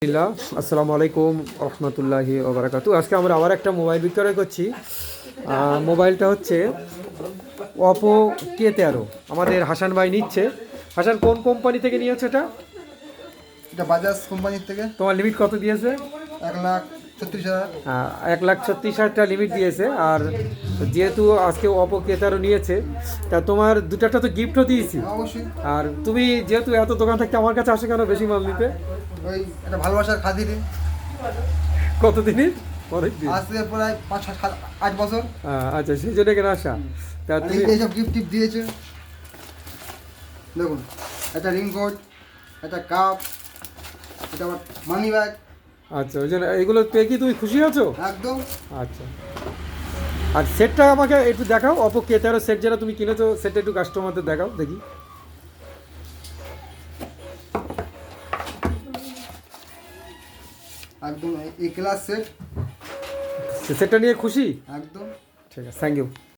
আসসালামু আলাইকুম রহমতুল্লাহি ওবরাকাতু। আজকে আমরা আবার একটা মোবাইল বিক্রয় করছি। মোবাইলটা হচ্ছে অপো K13। আমাদের হাসান ভাই নিচ্ছে। হাসান, কোন কোম্পানি থেকে নিয়েছে এটা? এটা বাজাজ কোম্পানির থেকে। তোমার লিমিট কত দিয়েছে? 1,36,000। 1,36,000 লিমিট দিয়েছে। আর যেহেতু আজকে অপো K13 নিয়েছে, তা তোমার দুটাটা তো গিফটও দিয়েছি। অবশ্যই। আর তুমি যেহেতু এত দোকান থাকতে আমার কাছে আসে কেন বেশি মাল নিতে? ওই একটা ভালোবাসার খাতিরে। কতদিনই? অনেক দিন। আজ থেকে প্রায় 5-7-8 বছর। আচ্ছা, সেই জন্য কেন আসা? তা আর তুমি এইসব গিফট টিপ দিয়েছে। দেখুন, একটা রিংকোট, একটা কাপ, এটা আবার মানি ব্যাগ। আচ্ছা, ওই জন্য এগুলো পেয়ে কি তুমি খুশি আছো? একদম। আচ্ছা, আর সেটটা আমাকে একটু দেখাও। অপো K13 সেট যেটা তুমি কিনেছো, সেটটা একটু কাস্টমারদের দেখাও দেখি। একদম এই ক্লাস সেট। সেটটা নিয়ে খুশি? একদম। ঠিক আছে, থ্যাংক ইউ।